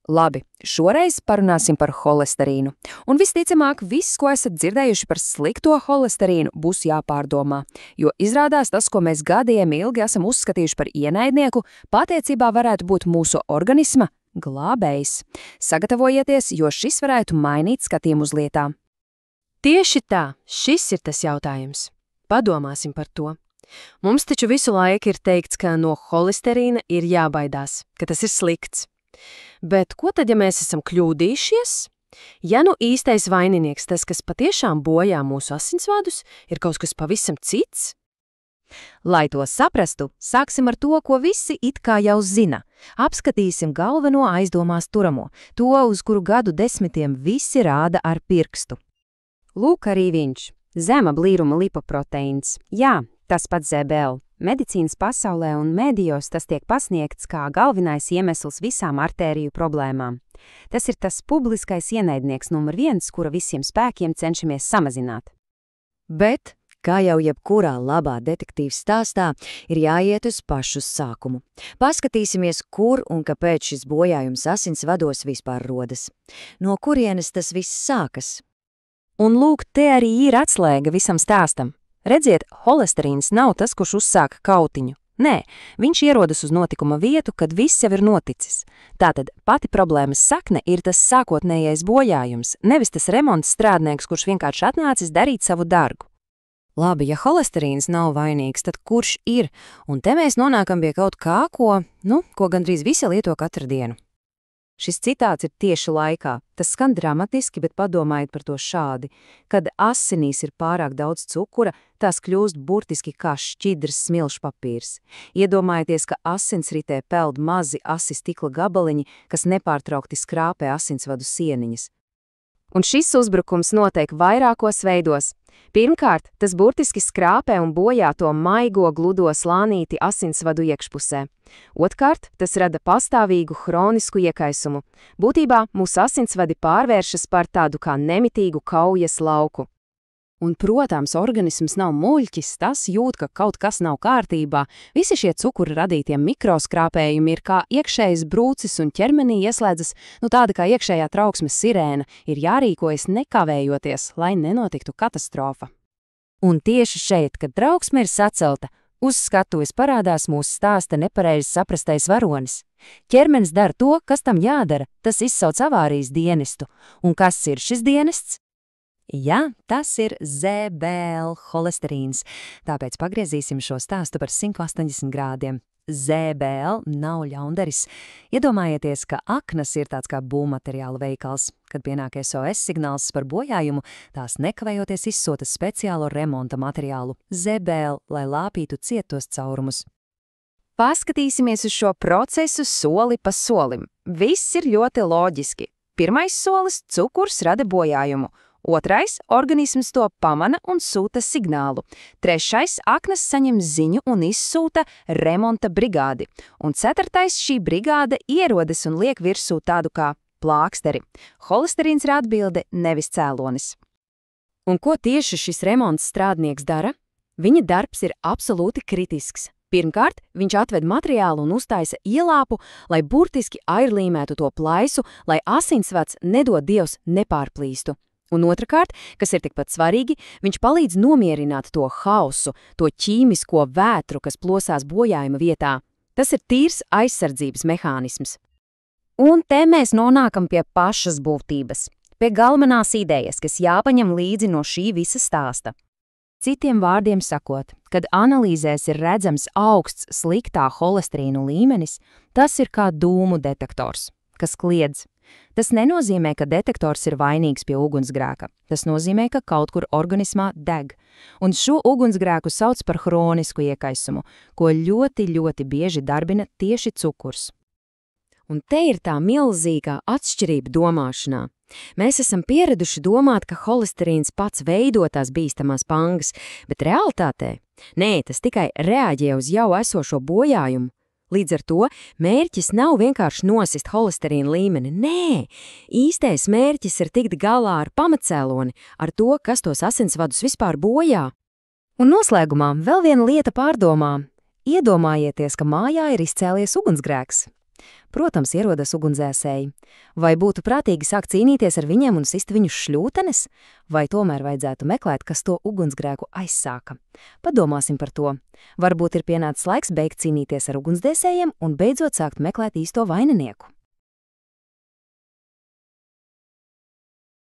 Labi, šoreiz parunāsim par holesterīnu. Un visticamāk, viss, ko esat dzirdējuši par slikto holesterīnu, būs jāpārdomā, jo izrādās tas, ko mēs gadiem ilgi esam uzskatījuši par ienaidnieku, patiecībā varētu būt mūsu organisma glābējs. Sagatavojieties, jo šis varētu mainīt skatījumu uz lietām. Tieši tā, šis ir tas jautājums. Padomāsim par to. Mums taču visu laiku ir teikts, ka no holesterīna ir jābaidās, ka tas ir slikts. Bet ko tad, ja mēs esam kļūdījušies? Ja nu īstais vaininieks, tas, kas patiešām bojā mūsu asinsvadus, ir kaut kas pavisam cits? Lai to saprastu, sāksim ar to, ko visi it kā jau zina. Apskatīsim galveno aizdomās turamo, to, uz kuru gadu desmitiem visi rāda ar pirkstu. Lūk arī viņš – zema blīruma lipoproteīns. Jā, tas pats ZBL. Medicīnas pasaulē un medijos tas tiek pasniegts kā galvenais iemesls visām artēriju problēmām. Tas ir tas publiskais ienaidnieks numur 1, kura visiem spēkiem cenšamies samazināt. Bet, kā jau jebkurā labā detektīva stāstā, ir jāiet uz pašu sākumu. Paskatīsimies, kur un kāpēc šis bojājums asinsvados vispār rodas. No kurienes tas viss sākas? Un lūk, te arī ir atslēga visam stāstam. Redziet, holesterīns nav tas, kurš uzsāka kautiņu. Nē, viņš ierodas uz notikuma vietu, kad viss jau ir noticis. Tātad pati problēmas sakne ir tas sākotnējais bojājums, nevis tas remonta strādnieks, kurš vienkārši atnācis darīt savu darbu. Labi, ja holesterīns nav vainīgs, tad kurš ir? Un te mēs nonākam pie kaut kā, ko gandrīz visi lieto katru dienu. Šis citāts ir tieši laikā. Tas skan dramatiski, bet padomājiet par to šādi. Kad asinīs ir pārāk daudz cukura, tās kļūst burtiski kā šķidrs smilšpapīrs. Iedomājieties, ka asinsritē peld mazi asi stikla gabaliņi, kas nepārtraukti skrāpē asinsvadu sieniņas. Un šis uzbrukums notiek vairākos veidos. Pirmkārt, tas burtiski skrāpē un bojā to maigo gludo slānīti asinsvadu iekšpusē. Otkārt, tas rada pastāvīgu hronisku iekaisumu. Būtībā mūsu asinsvadi pārvēršas par tādu kā nemitīgu kaujas lauku. Un, protams, organisms nav muļķis, tas jūt, ka kaut kas nav kārtībā. Visi šie cukura radītie mikroskrāpējumi ir kā iekšējs brūcis un ķermenī ieslēdzas, tāda kā iekšējā trauksmes sirēna, ir jārīkojas nekavējoties, lai nenotiktu katastrofa. Un tieši šeit, kad trauksme ir sacelta, uz skatuves parādās mūsu stāsta nepareizi saprastais varonis. Ķermenis dara to, kas tam jādara, tas izsauc avārijas dienestu. Un kas ir šis dienests? Jā, tas ir ZBL holesterīns, tāpēc pagriezīsim šo stāstu par 180 grādiem. ZBL nav ļaundaris. Iedomājieties, ka aknas ir tāds kā būvmateriāla veikals. Kad pienāk SOS signāls par bojājumu, tās nekavējoties izsūta speciālo remonta materiālu ZBL, lai lāpītu cietos caurumus. Paskatīsimies uz šo procesu soli pa solim. Viss ir ļoti loģiski. Pirmais solis – cukurs rada bojājumu. Otrais – organisms to pamana un sūta signālu. Trešais – aknas saņem ziņu un izsūta remonta brigādi. Un ceturtais – šī brigāde ierodas un liek virsū tādu kā plāksteri. Holesterīns ir atbilde, nevis cēlonis. Un ko tieši šis remonts strādnieks dara? Viņa darbs ir absolūti kritisks. Pirmkārt, viņš atved materiālu un uztaisa ielāpu, lai burtiski airlīmētu to plaisu, lai asinsvads, nedod Dievs, nepārplīstu. Un otrkārt, kas ir tikpat svarīgi, viņš palīdz nomierināt to hausu, to ķīmisko vētru, kas plosās bojājuma vietā. Tas ir tīrs aizsardzības mehānisms. Un te mēs nonākam pie pašas būtības, pie galvenās idejas, kas jāpaņem līdzi no šī visa stāsta. Citiem vārdiem sakot, kad analīzēs ir redzams augsts sliktā holesterīnu līmenis, tas ir kā dūmu detektors, kas kliedz. Tas nenozīmē, ka detektors ir vainīgs pie ugunsgrēka. Tas nozīmē, ka kaut kur organismā deg. Un šo ugunsgrēku sauc par hronisku iekaisumu, ko ļoti, ļoti bieži darbina tieši cukurs. Un te ir tā milzīgā atšķirība domāšanā. Mēs esam pieraduši domāt, ka holesterīns pats veido tās bīstamās pangas, bet realitātē tas tikai reaģē uz jau esošo bojājumu. Līdz ar to mērķis nav vienkārši nosist holesterīna līmeni. Nē, īstais mērķis ir tikt galā ar pamatcēloni, ar to, kas tos asinsvadus vispār bojā. Un noslēgumā vēl viena lieta pārdomām. Iedomājieties, ka mājā ir izcēlies ugunsgrēks. Protams, ierodas ugunsdzēsēji. Vai būtu prātīgi sākt cīnīties ar viņiem un sist viņus šļūtenes? Vai tomēr vajadzētu meklēt, kas to ugunsgrēku aizsāka? Padomāsim par to. Varbūt ir pienācis laiks beigt cīnīties ar ugunsdzēsējiem un beidzot sākt meklēt īsto vaininieku.